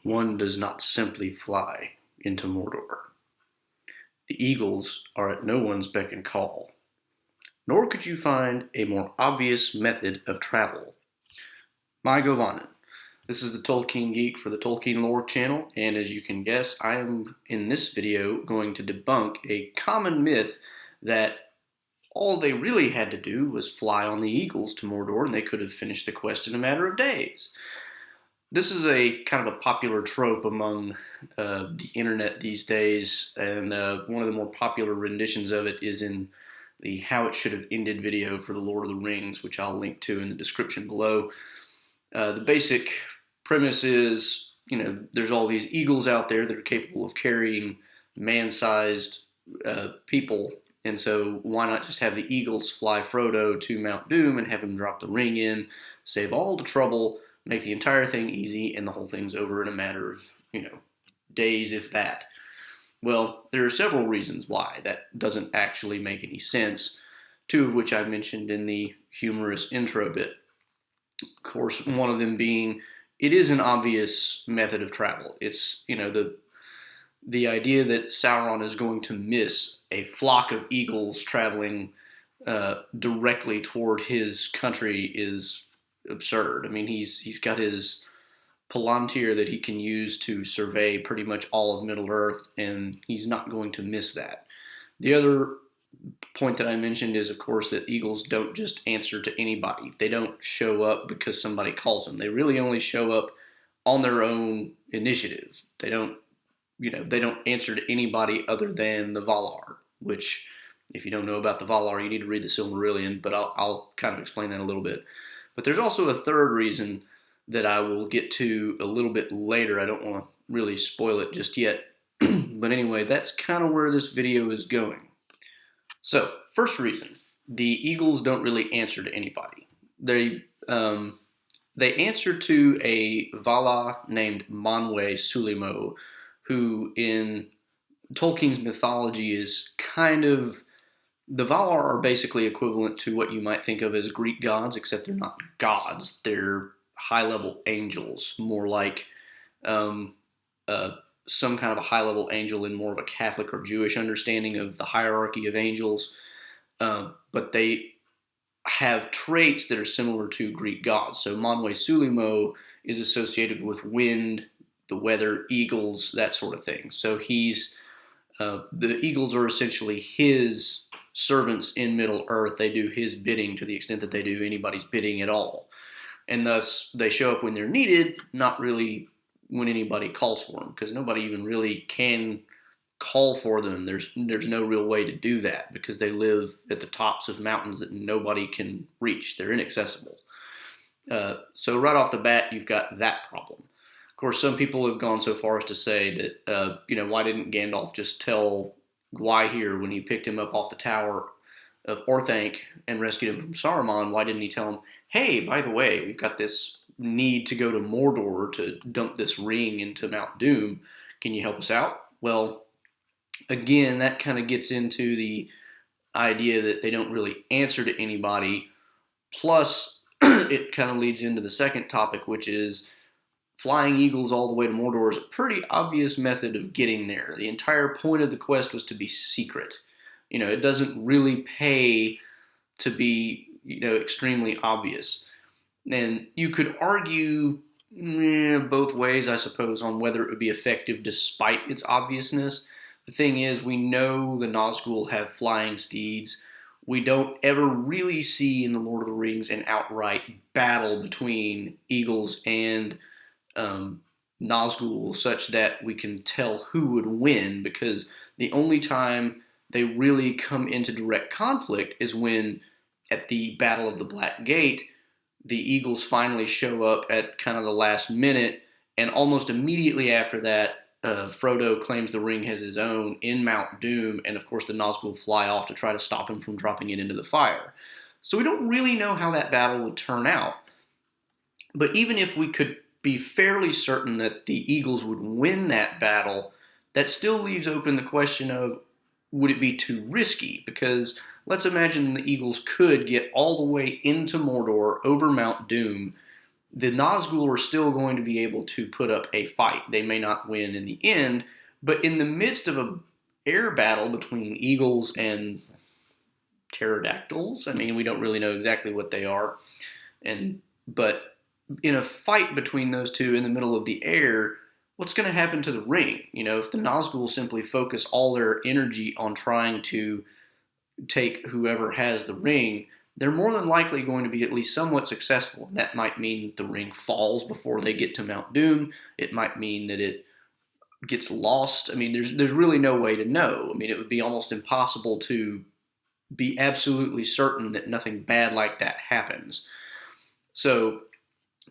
One does not simply fly into Mordor. The eagles are at no one's beck and call, nor could you find a more obvious method of travel. My Govanen. This is the Tolkien Geek for the Tolkien Lore channel, and as you can guess, I am in this video going to debunk a common myth that all they really had to do was fly on the eagles to Mordor and they could have finished the quest in a matter of days. This is a kind of a popular trope among the internet these days, and one of the more popular renditions of it is in the How It Should Have Ended video for the Lord of the Rings, which I'll link to in the description below. The basic premise is, there's all these eagles out there that are capable of carrying man-sized people, and so why not just have the eagles fly Frodo to Mount Doom and have him drop the ring in, save all the trouble, make the entire thing easy, and the whole thing's over in a matter of, days, if that. Well, there are several reasons why that doesn't actually make any sense, two of which I've mentioned in the humorous intro bit. Of course, one of them being, it is an obvious method of travel. It's, the idea that Sauron is going to miss a flock of eagles traveling directly toward his country is absurd. I mean, he's got his palantir that he can use to survey pretty much all of Middle Earth, and he's not going to miss that. The other point that I mentioned is, of course, that eagles don't just answer to anybody. They don't show up because somebody calls them. They really only show up on their own initiative. They don't answer to anybody other than the Valar, which, if you don't know about the Valar, you need to read the Silmarillion, but I'll kind of explain that a little bit. But there's also a third reason that I will get to a little bit later. I don't want to really spoil it just yet. But anyway, that's kind of where this video is going. So, first reason, the eagles don't really answer to anybody. They answer to a Vala named Manwe Sulimo, who in Tolkien's mythology is kind of, the Valar are basically equivalent to what you might think of as Greek gods, except they're not gods. They're high-level angels, more like some kind of a high-level angel in more of a Catholic or Jewish understanding of the hierarchy of angels. But they have traits that are similar to Greek gods. So Manwe Sulimo is associated with wind, the weather, eagles, that sort of thing. So the eagles are essentially his servants in Middle Earth. They do his bidding to the extent that they do anybody's bidding at all. And thus, they show up when they're needed, not really when anybody calls for them, because nobody even really can call for them. There's no real way to do that, because they live at the tops of mountains that nobody can reach. They're inaccessible. So right off the bat, you've got that problem. Of course, some people have gone so far as to say that, why didn't Gandalf just tell Gwaihir when he picked him up off the tower of Orthanc and rescued him from Saruman? Why didn't he tell him, hey, by the way, we've got this need to go to Mordor to dump this ring into Mount Doom. Can you help us out? Well, again, that kind of gets into the idea that they don't really answer to anybody. Plus, it kind of leads into the second topic, which is flying eagles all the way to Mordor is a pretty obvious method of getting there. The entire point of the quest was to be secret. It doesn't really pay to be, extremely obvious. And you could argue both ways, I suppose, on whether it would be effective despite its obviousness. The thing is, we know the Nazgul have flying steeds. We don't ever really see in the Lord of the Rings an outright battle between eagles and Nazgul such that we can tell who would win, because the only time they really come into direct conflict is when, at the Battle of the Black Gate, the eagles finally show up at kind of the last minute, and almost immediately after that, Frodo claims the ring as his own in Mount Doom, and of course the Nazgul fly off to try to stop him from dropping it into the fire. So we don't really know how that battle would turn out. But even if we could be fairly certain that the eagles would win that battle, that still leaves open the question of, would it be too risky? Because let's imagine the eagles could get all the way into Mordor over Mount Doom the Nazgul are still going to be able to put up a fight. They may not win in the end, but in the midst of a air battle between eagles and pterodactyls, I mean, we don't really know exactly what they are, but in a fight between those two in the middle of the air, what's going to happen to the ring? If the Nazgul simply focus all their energy on trying to take whoever has the ring, they're more than likely going to be at least somewhat successful. And that might mean the ring falls before they get to Mount Doom. It might mean that it gets lost. I mean, there's really no way to know. I mean, it would be almost impossible to be absolutely certain that nothing bad like that happens. So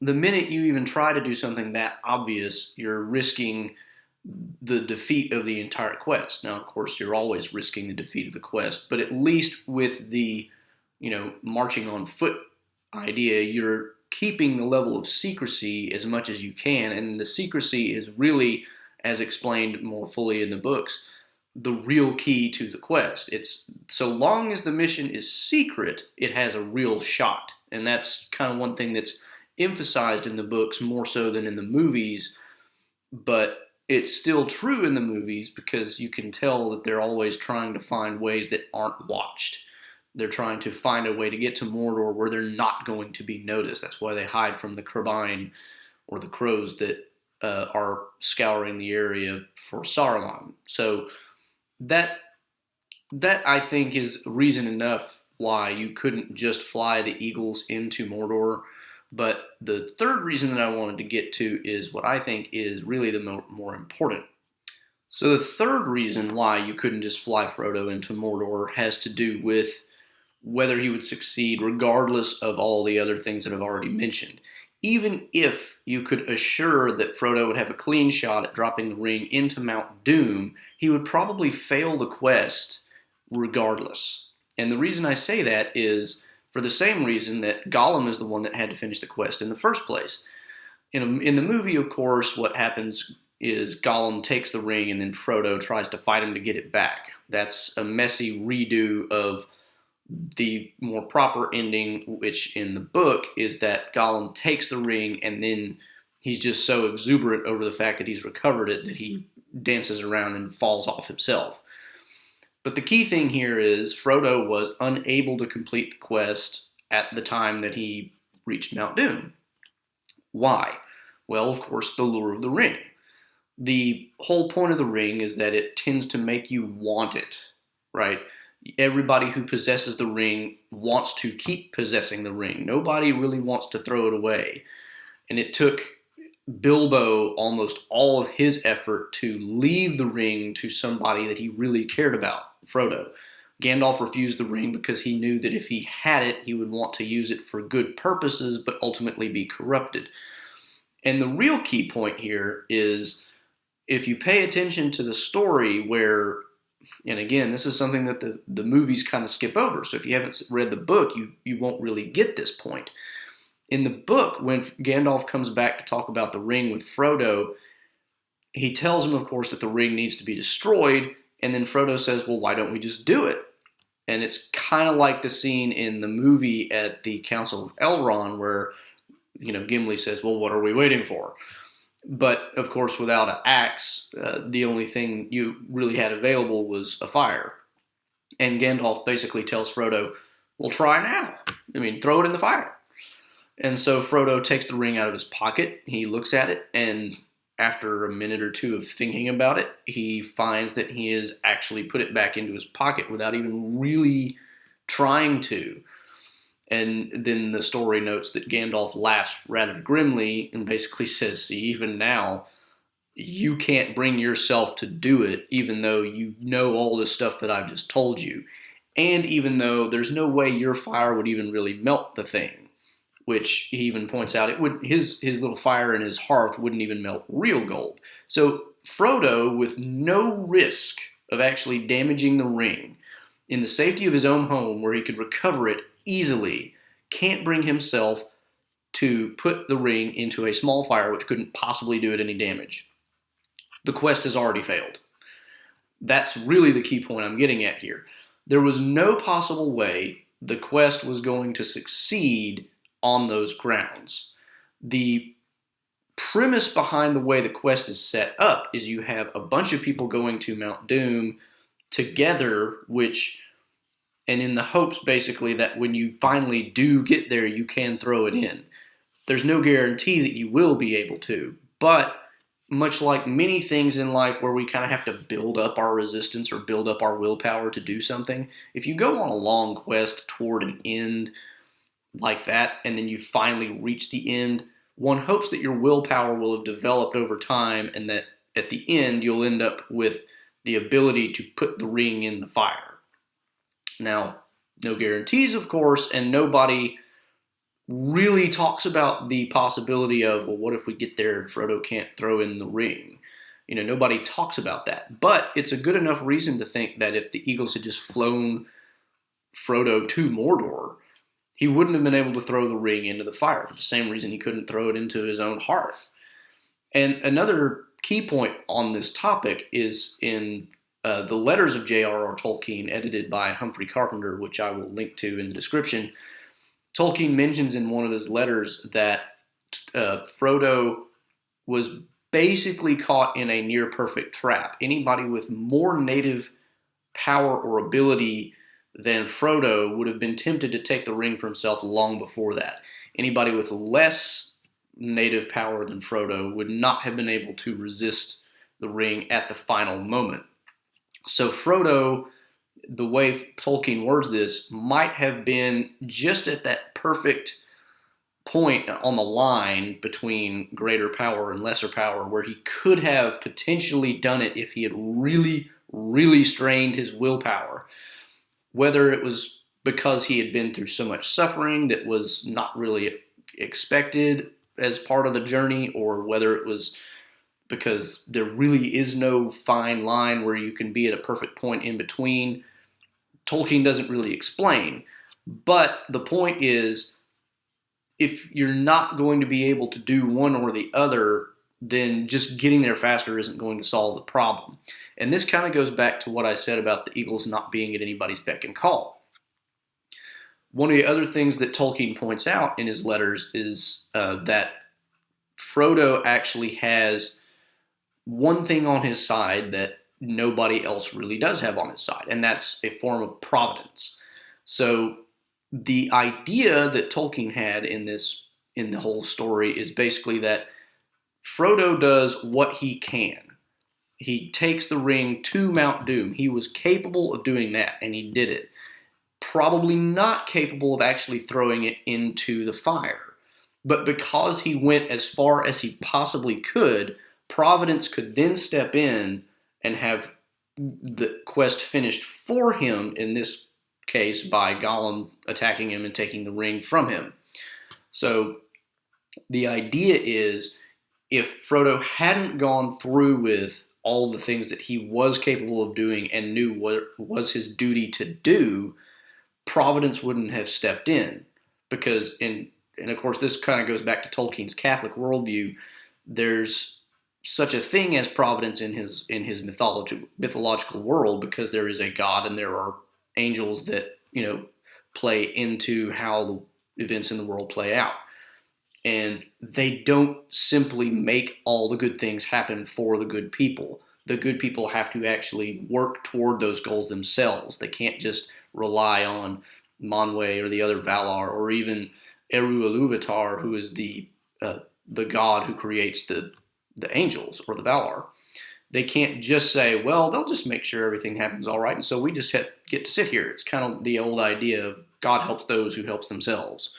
the minute you even try to do something that obvious, you're risking the defeat of the entire quest. Now, of course, you're always risking the defeat of the quest, but at least with the, marching on foot idea, you're keeping the level of secrecy as much as you can, and the secrecy is really, as explained more fully in the books, the real key to the quest. It's so long as the mission is secret, it has a real shot, and that's kind of one thing that's emphasized in the books more so than in the movies, but it's still true in the movies because you can tell that they're always trying to find ways that aren't watched. They're trying to find a way to get to Mordor where they're not going to be noticed. That's why they hide from the Crabine or the crows that are scouring the area for Saruman. So that I think is reason enough why you couldn't just fly the eagles into Mordor. But the third reason that I wanted to get to is what I think is really the more important. So the third reason why you couldn't just fly Frodo into Mordor has to do with whether he would succeed regardless of all the other things that I've already mentioned. Even if you could assure that Frodo would have a clean shot at dropping the ring into Mount Doom, he would probably fail the quest regardless. And the reason I say that is for the same reason that Gollum is the one that had to finish the quest in the first place. In the movie, of course, what happens is Gollum takes the ring and then Frodo tries to fight him to get it back. That's a messy redo of the more proper ending, which in the book is that Gollum takes the ring and then he's just so exuberant over the fact that he's recovered it that he dances around and falls off himself. But the key thing here is Frodo was unable to complete the quest at the time that he reached Mount Doom. Why? Well, of course, the lure of the ring. The whole point of the ring is that it tends to make you want it, right? Everybody who possesses the ring wants to keep possessing the ring. Nobody really wants to throw it away. And it took Bilbo almost all of his effort to leave the ring to somebody that he really cared about, Frodo. Gandalf refused the ring because he knew that if he had it, he would want to use it for good purposes, but ultimately be corrupted. And the real key point here is if you pay attention to the story where, and again, this is something that the movies kind of skip over. So if you haven't read the book, you won't really get this point. In the book, when Gandalf comes back to talk about the ring with Frodo, he tells him, of course, that the ring needs to be destroyed. And then Frodo says, well, why don't we just do it? And it's kind of like the scene in the movie at the Council of Elrond where, Gimli says, well, what are we waiting for? But, of course, without an axe, the only thing you really had available was a fire. And Gandalf basically tells Frodo, well, try now. Throw it in the fire. And so Frodo takes the ring out of his pocket. He looks at it, and after a minute or two of thinking about it, he finds that he has actually put it back into his pocket without even really trying to. And then the story notes that Gandalf laughs rather grimly and basically says, see, even now, you can't bring yourself to do it, even though you know all the stuff that I've just told you. And even though there's no way your fire would even really melt the thing. Which he even points out, his little fire in his hearth wouldn't even melt real gold. So Frodo, with no risk of actually damaging the ring, in the safety of his own home where he could recover it easily, can't bring himself to put the ring into a small fire which couldn't possibly do it any damage. The quest has already failed. That's really the key point I'm getting at here. There was no possible way the quest was going to succeed on those grounds. The premise behind the way the quest is set up is you have a bunch of people going to Mount Doom together, and in the hopes basically that when you finally do get there, you can throw it in. There's no guarantee that you will be able to, but much like many things in life where we kind of have to build up our resistance or build up our willpower to do something, if you go on a long quest toward an end like that, and then you finally reach the end, one hopes that your willpower will have developed over time and that at the end you'll end up with the ability to put the ring in the fire. Now, no guarantees, of course, and nobody really talks about the possibility of, well, what if we get there and Frodo can't throw in the ring? Nobody talks about that. But it's a good enough reason to think that if the Eagles had just flown Frodo to Mordor, he wouldn't have been able to throw the ring into the fire for the same reason he couldn't throw it into his own hearth. And another key point on this topic is in the letters of J.R.R. Tolkien, edited by Humphrey Carpenter, which I will link to in the description. Tolkien mentions in one of his letters that Frodo was basically caught in a near-perfect trap. Anybody with more native power or ability than Frodo would have been tempted to take the ring for himself long before that. Anybody with less native power than Frodo would not have been able to resist the ring at the final moment. So Frodo, the way Tolkien words this, might have been just at that perfect point on the line between greater power and lesser power where he could have potentially done it if he had really, really strained his willpower. Whether it was because he had been through so much suffering that was not really expected as part of the journey, or whether it was because there really is no fine line where you can be at a perfect point in between, Tolkien doesn't really explain. But the point is, if you're not going to be able to do one or the other, then just getting there faster isn't going to solve the problem. And this kind of goes back to what I said about the Eagles not being at anybody's beck and call. One of the other things that Tolkien points out in his letters is that Frodo actually has one thing on his side that nobody else really does have on his side, and that's a form of Providence. So the idea that Tolkien had in the whole story is basically that Frodo does what he can. He takes the ring to Mount Doom. He was capable of doing that, and he did it. Probably not capable of actually throwing it into the fire. But because he went as far as he possibly could, Providence could then step in and have the quest finished for him, in this case by Gollum attacking him and taking the ring from him. So the idea is, if Frodo hadn't gone through with all the things that he was capable of doing and knew what was his duty to do, Providence wouldn't have stepped in. Because, and of course this kind of goes back to Tolkien's Catholic worldview, there's such a thing as Providence in his mythological world, because there is a God and there are angels that play into how the events in the world play out. And they don't simply make all the good things happen for the good people. The good people have to actually work toward those goals themselves. They can't just rely on Manwë or the other Valar, or even Eru Ilúvatar, who is the god who creates the angels, or the Valar. They can't just say, well, they'll just make sure everything happens all right, and so we just get to sit here. It's kind of the old idea of God helps those who helps themselves.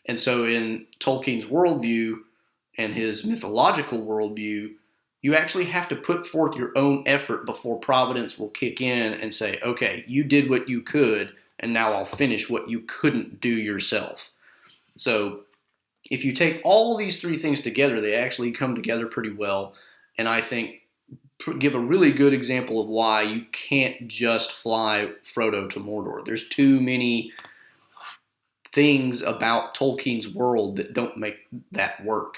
And so in Tolkien's worldview and his mythological worldview, you actually have to put forth your own effort before Providence will kick in and say, okay, you did what you could, and now I'll finish what you couldn't do yourself. So if you take all these three things together, they actually come together pretty well, and I think give a really good example of why you can't just fly Frodo to Mordor. There's too many things about Tolkien's world that don't make that work.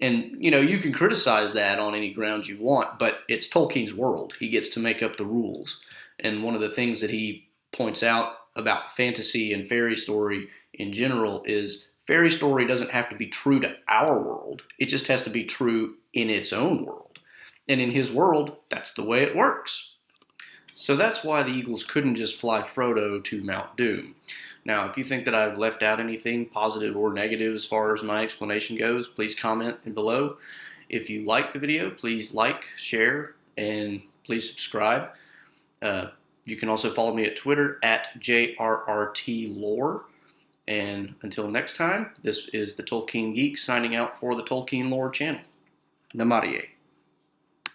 And, you can criticize that on any grounds you want, but it's Tolkien's world. He gets to make up the rules. And one of the things that he points out about fantasy and fairy story in general is Fairy story doesn't have to be true to our world. It just has to be true in its own world. And in his world, that's the way it works. So that's why the Eagles couldn't just fly Frodo to Mount Doom. Now, if you think that I've left out anything positive or negative as far as my explanation goes, please comment below. If you like the video, please like, share, and please subscribe. You can also follow me at Twitter at JRRTLore. And until next time, this is the Tolkien Geek signing out for the Tolkien Lore channel. Namarie.